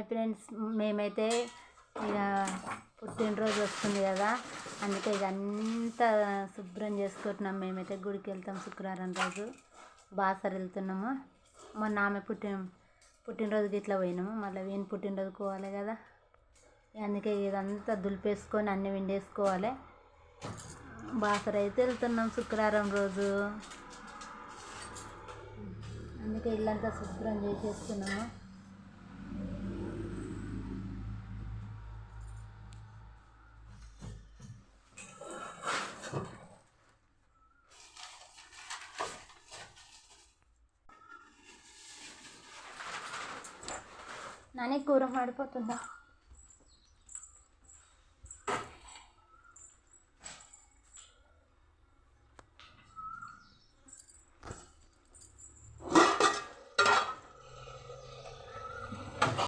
Hi friends, మేమైతే ఇక పుట్టినరోజు వస్తుంది కదా, అందుకే ఇక అంతా శుభ్రం చేసుకుంటున్నాం. మేమైతే గుడికి వెళ్తాం శుక్రవారం రోజు, బాసర వెళ్తున్నాము. మొన్న ఆమె పుట్టినరోజుకి ఇట్లా పోయినాము, మళ్ళీ వీని పుట్టినరోజుకి పోవాలి కదా, అందుకే ఇదంతా దులిపేసుకొని అన్నీ విండేసుకోవాలి. బాసర అయితే వెళ్తున్నాం శుక్రవారం రోజు, అందుకే ఇల్లంతా శుభ్రం చేసేస్తున్నాము. నాని కూర మాడిపోతుందా?